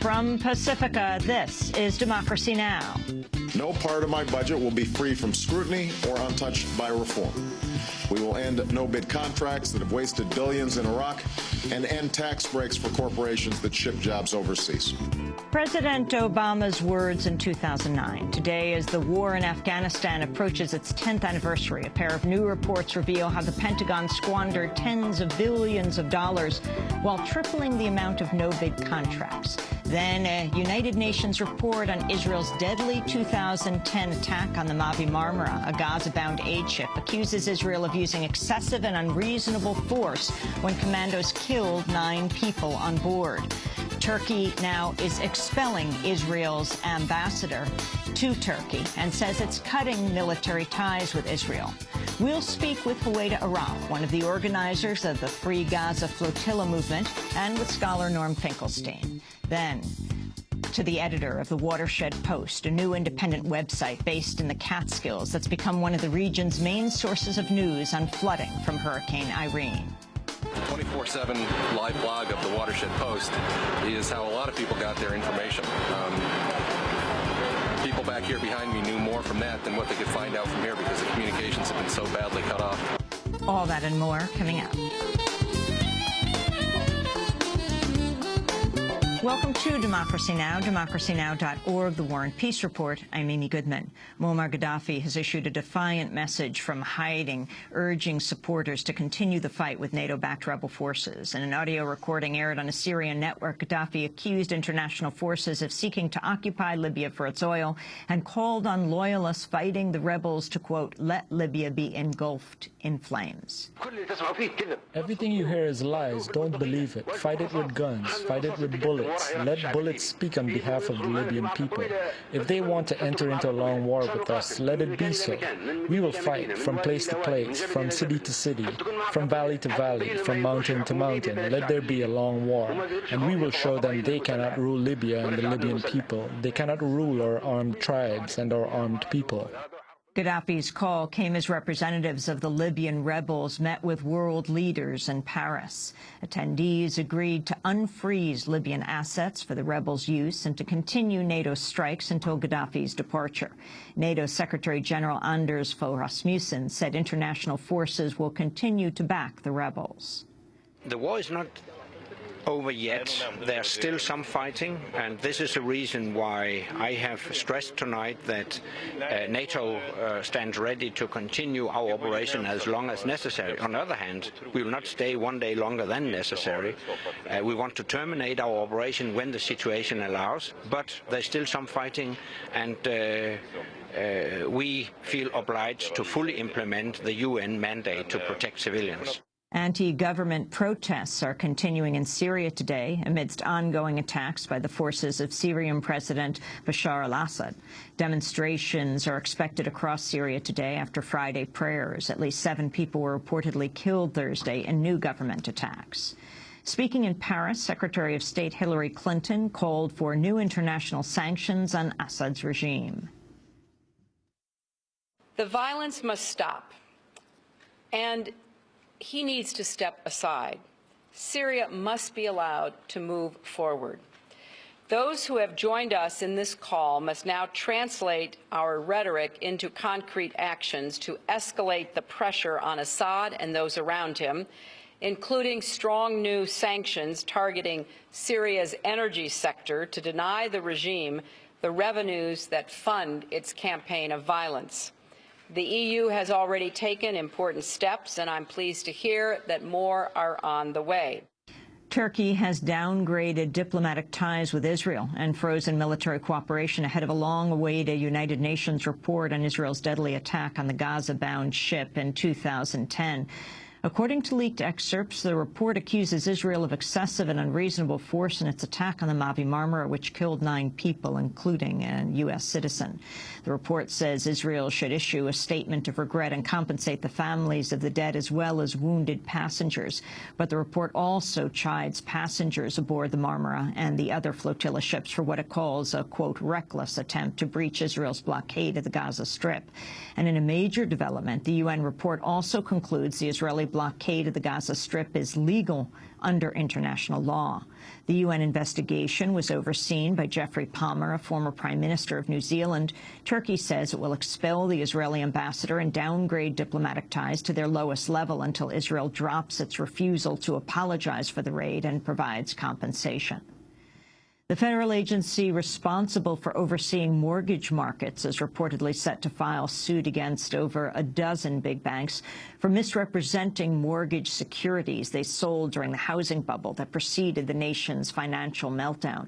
From Pacifica, this is Democracy Now! No part of my budget will be free from scrutiny or untouched by reform. We will end no-bid contracts that have wasted billions in Iraq and end tax breaks for corporations that ship jobs overseas. President Obama's words in 2009. Today, as the war in Afghanistan approaches its 10th anniversary, a pair of new reports reveal how the Pentagon squandered tens of billions of dollars while tripling the amount of no-bid contracts. Then a United Nations report on Israel's deadly 2010 attack on the Mavi Marmara, a Gaza-bound aid ship, accuses Israel of using excessive and unreasonable force when commandos killed 9 people on board. Turkey now is expelling Israel's ambassador to Turkey and says it's cutting military ties with Israel. We'll speak with Huwaida Araf, one of the organizers of the Free Gaza Flotilla movement, and with scholar Norm Finkelstein. Then, to the editor of the Watershed Post, a new independent website based in the Catskills that's become one of the region's main sources of news on flooding from Hurricane Irene. 24/7 live blog of the Watershed Post is how a lot of people got their information. People back here behind me knew more from that than what they could find out from here because the communications have been so badly cut off. All that and more coming up. Welcome to Democracy Now!, democracynow.org, The War and Peace Report. I'm Amy Goodman. Muammar Gaddafi has issued a defiant message from hiding, urging supporters to continue the fight with NATO-backed rebel forces. In an audio recording aired on a Syrian network, Gaddafi accused international forces of seeking to occupy Libya for its oil and called on loyalists fighting the rebels to, quote, let Libya be engulfed in flames. Everything you hear is lies. Don't believe it. Fight it with guns. Fight it with bullets. Let bullets speak on behalf of the Libyan people. If they want to enter into a long war with us, let it be so. We will fight from place to place, from city to city, from valley to valley, from mountain to mountain. Let there be a long war. And we will show them they cannot rule Libya and the Libyan people. They cannot rule our armed tribes and our armed people. Gaddafi's call came as representatives of the Libyan rebels met with world leaders in Paris. Attendees agreed to unfreeze Libyan assets for the rebels' use and to continue NATO strikes until Gaddafi's departure. NATO Secretary-General Anders Fogh Rasmussen said international forces will continue to back the rebels. The war is not over yet. There's still some fighting, and this is the reason why I have stressed tonight that NATO stands ready to continue our operation as long as necessary. On the other hand, we will not stay one day longer than necessary. We want to terminate our operation when the situation allows, but there's still some fighting, and we feel obliged to fully implement the UN mandate to protect civilians. Anti-government protests are continuing in Syria today amidst ongoing attacks by the forces of Syrian President Bashar al-Assad. Demonstrations are expected across Syria today after Friday prayers. At least 7 people were reportedly killed Thursday in new government attacks. Speaking in Paris, Secretary of State Hillary Clinton called for new international sanctions on Assad's regime. The violence must stop, and he needs to step aside. Syria must be allowed to move forward. Those who have joined us in this call must now translate our rhetoric into concrete actions to escalate the pressure on Assad and those around him, including strong new sanctions targeting Syria's energy sector to deny the regime the revenues that fund its campaign of violence. The EU has already taken important steps, and I'm pleased to hear that more are on the way. Turkey has downgraded diplomatic ties with Israel and frozen military cooperation ahead of a long-awaited United Nations report on Israel's deadly attack on the Gaza-bound ship in 2010. According to leaked excerpts, the report accuses Israel of excessive and unreasonable force in its attack on the Mavi Marmara, which killed 9 people, including a U.S. citizen. The report says Israel should issue a statement of regret and compensate the families of the dead as well as wounded passengers. But the report also chides passengers aboard the Marmara and the other flotilla ships for what it calls a, quote, reckless attempt to breach Israel's blockade of the Gaza Strip. And in a major development, the UN report also concludes the Israeli blockade of the Gaza Strip is legal under international law. The UN investigation was overseen by Geoffrey Palmer, a former Prime Minister of New Zealand. Turkey says it will expel the Israeli ambassador and downgrade diplomatic ties to their lowest level until Israel drops its refusal to apologize for the raid and provides compensation. The federal agency responsible for overseeing mortgage markets is reportedly set to file suit against over a dozen big banks for misrepresenting mortgage securities they sold during the housing bubble that preceded the nation's financial meltdown.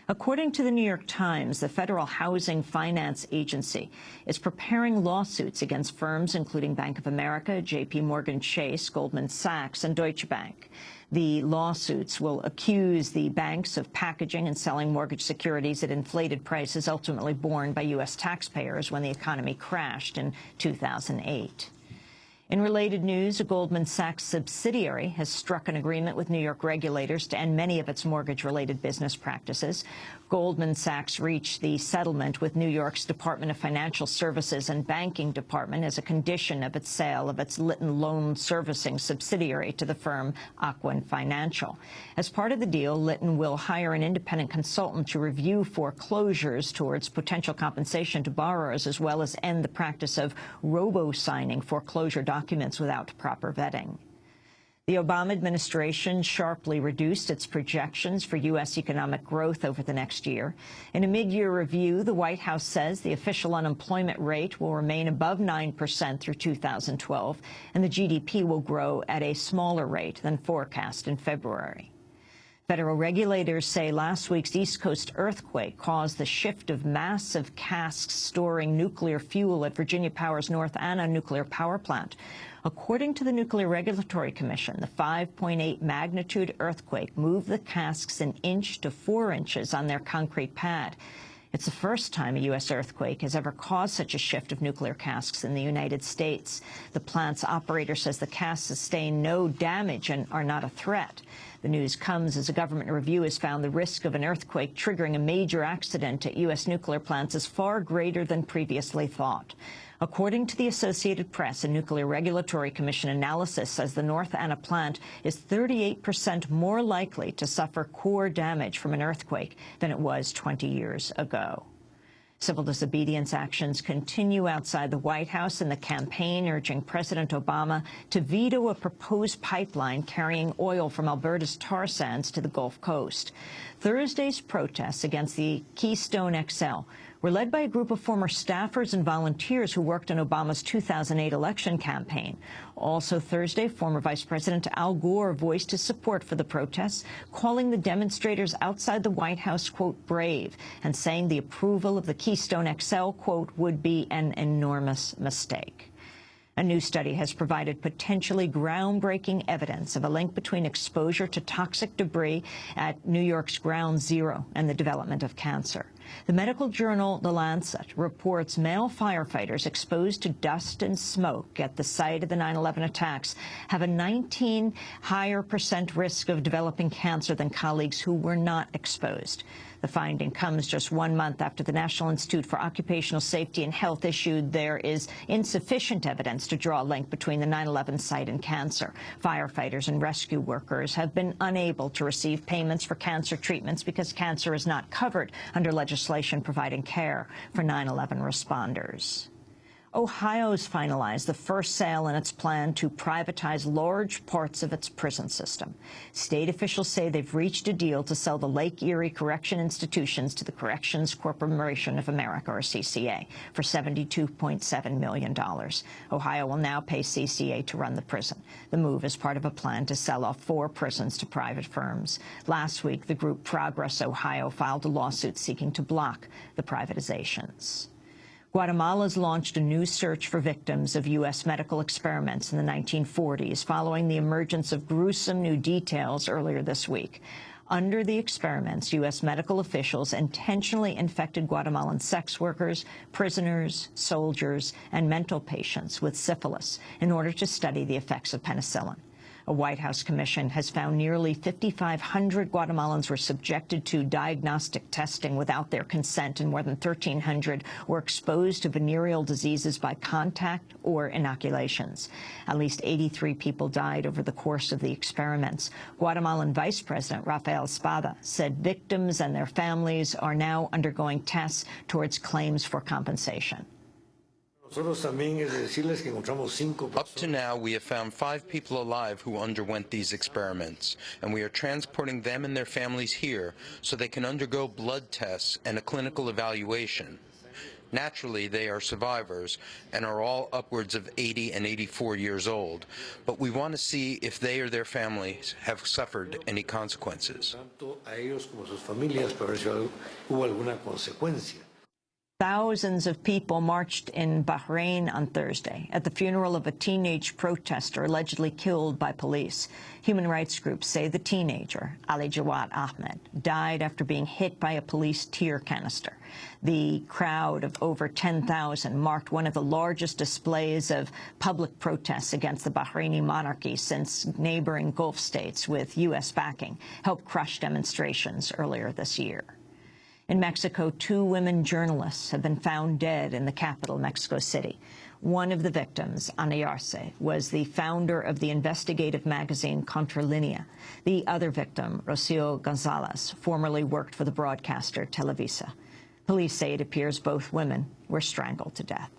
According to the New York Times, the Federal Housing Finance Agency is preparing lawsuits against firms including Bank of America, J.P. Morgan Chase, Goldman Sachs, and Deutsche Bank. The lawsuits will accuse the banks of packaging and selling mortgage securities at inflated prices ultimately borne by U.S. taxpayers when the economy crashed in 2008. In related news, a Goldman Sachs subsidiary has struck an agreement with New York regulators to end many of its mortgage-related business practices. Goldman Sachs reached the settlement with New York's Department of Financial Services and Banking Department as a condition of its sale of its Litton Loan Servicing subsidiary to the firm Ocwen Financial. As part of the deal, Litton will hire an independent consultant to review foreclosures towards potential compensation to borrowers, as well as end the practice of robo-signing foreclosure documents without proper vetting. The Obama administration sharply reduced its projections for U.S. economic growth over the next year. In a mid-year review, the White House says the official unemployment rate will remain above 9% through 2012, and the GDP will grow at a smaller rate than forecast in February. Federal regulators say last week's East Coast earthquake caused the shift of massive casks storing nuclear fuel at Virginia Power's North Anna nuclear power plant. According to the Nuclear Regulatory Commission, the 5.8 magnitude earthquake moved the casks an inch to 4 inches on their concrete pad. It's the first time a U.S. earthquake has ever caused such a shift of nuclear casks in the United States. The plant's operator says the casks sustained no damage and are not a threat. The news comes as a government review has found the risk of an earthquake triggering a major accident at U.S. nuclear plants is far greater than previously thought. According to the Associated Press, a Nuclear Regulatory Commission analysis says the North Anna plant is 38% more likely to suffer core damage from an earthquake than it was 20 years ago. Civil disobedience actions continue outside the White House in the campaign urging President Obama to veto a proposed pipeline carrying oil from Alberta's tar sands to the Gulf Coast. Thursday's protests against the Keystone XL were led by a group of former staffers and volunteers who worked on Obama's 2008 election campaign. Also Thursday, former Vice President Al Gore voiced his support for the protests, calling the demonstrators outside the White House, quote, brave, and saying the approval of the Keystone XL, quote, would be an enormous mistake. A new study has provided potentially groundbreaking evidence of a link between exposure to toxic debris at New York's Ground Zero and the development of cancer. The medical journal The Lancet reports male firefighters exposed to dust and smoke at the site of the 9/11 attacks have a 19% higher risk of developing cancer than colleagues who were not exposed. The finding comes just 1 month after the National Institute for Occupational Safety and Health issued there is insufficient evidence to draw a link between the 9/11 site and cancer. Firefighters and rescue workers have been unable to receive payments for cancer treatments because cancer is not covered under legislation providing care for 9/11 responders. Ohio's finalized the first sale in its plan to privatize large parts of its prison system. State officials say they've reached a deal to sell the Lake Erie Correction Institutions to the Corrections Corporation of America, or CCA, for $72.7 million. Ohio will now pay CCA to run the prison. The move is part of a plan to sell off 4 prisons to private firms. Last week, the group Progress Ohio filed a lawsuit seeking to block the privatizations. Guatemala's launched a new search for victims of U.S. medical experiments in the 1940s, following the emergence of gruesome new details earlier this week. Under the experiments, U.S. medical officials intentionally infected Guatemalan sex workers, prisoners, soldiers, and mental patients with syphilis in order to study the effects of penicillin. A White House commission has found nearly 5,500 Guatemalans were subjected to diagnostic testing without their consent, and more than 1,300 were exposed to venereal diseases by contact or inoculations. At least 83 people died over the course of the experiments. Guatemalan Vice President Rafael Espada said victims and their families are now undergoing tests towards claims for compensation. Up to now, we have found 5 people alive who underwent these experiments, and we are transporting them and their families here so they can undergo blood tests and a clinical evaluation. Naturally, they are survivors and are all upwards of 80 and 84 years old, but we want to see if they or their families have suffered any consequences. Thousands of people marched in Bahrain on Thursday at the funeral of a teenage protester allegedly killed by police. Human rights groups say the teenager, Ali Jawad Ahmed, died after being hit by a police tear canister. The crowd of over 10,000 marked one of the largest displays of public protests against the Bahraini monarchy since neighboring Gulf states with U.S. backing helped crush demonstrations earlier this year. In Mexico, 2 women journalists have been found dead in the capital, Mexico City. One of the victims, Ana Yarse, was the founder of the investigative magazine Contralinea. The other victim, Rocio Gonzalez, formerly worked for the broadcaster Televisa. Police say it appears both women were strangled to death.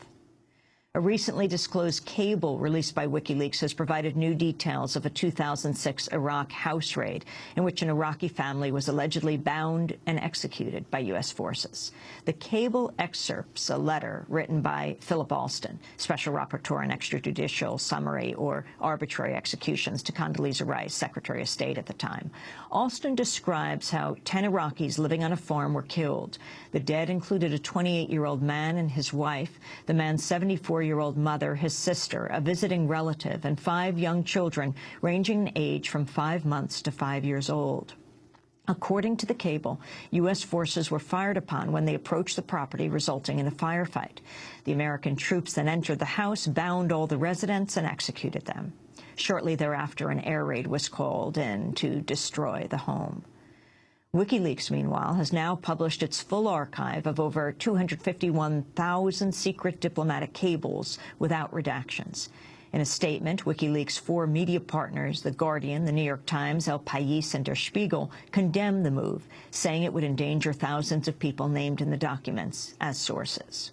A recently disclosed cable released by WikiLeaks has provided new details of a 2006 Iraq house raid in which an Iraqi family was allegedly bound and executed by U.S. forces. The cable excerpts a letter written by Philip Alston, Special Rapporteur on Extrajudicial Summary or Arbitrary Executions, to Condoleezza Rice, Secretary of State at the time. Alston describes how 10 Iraqis living on a farm were killed. The dead included a 28-year-old man and his wife, the man's 74-year-old mother, his sister, a visiting relative, and 5 young children ranging in age from 5 months to 5 years old. According to the cable, U.S. forces were fired upon when they approached the property, resulting in a firefight. The American troops then entered the house, bound all the residents, and executed them. Shortly thereafter, an air raid was called in to destroy the home. WikiLeaks, meanwhile, has now published its full archive of over 251,000 secret diplomatic cables without redactions. In a statement, WikiLeaks' 4 media partners, The Guardian, The New York Times, El País, and Der Spiegel, condemned the move, saying it would endanger thousands of people named in the documents as sources.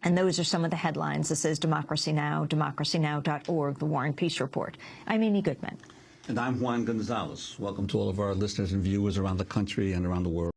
And those are some of the headlines. This is Democracy Now!, democracynow.org, The War and Peace Report. I'm Amy Goodman. And I'm Juan Gonzalez. Welcome to all of our listeners and viewers around the country and around the world.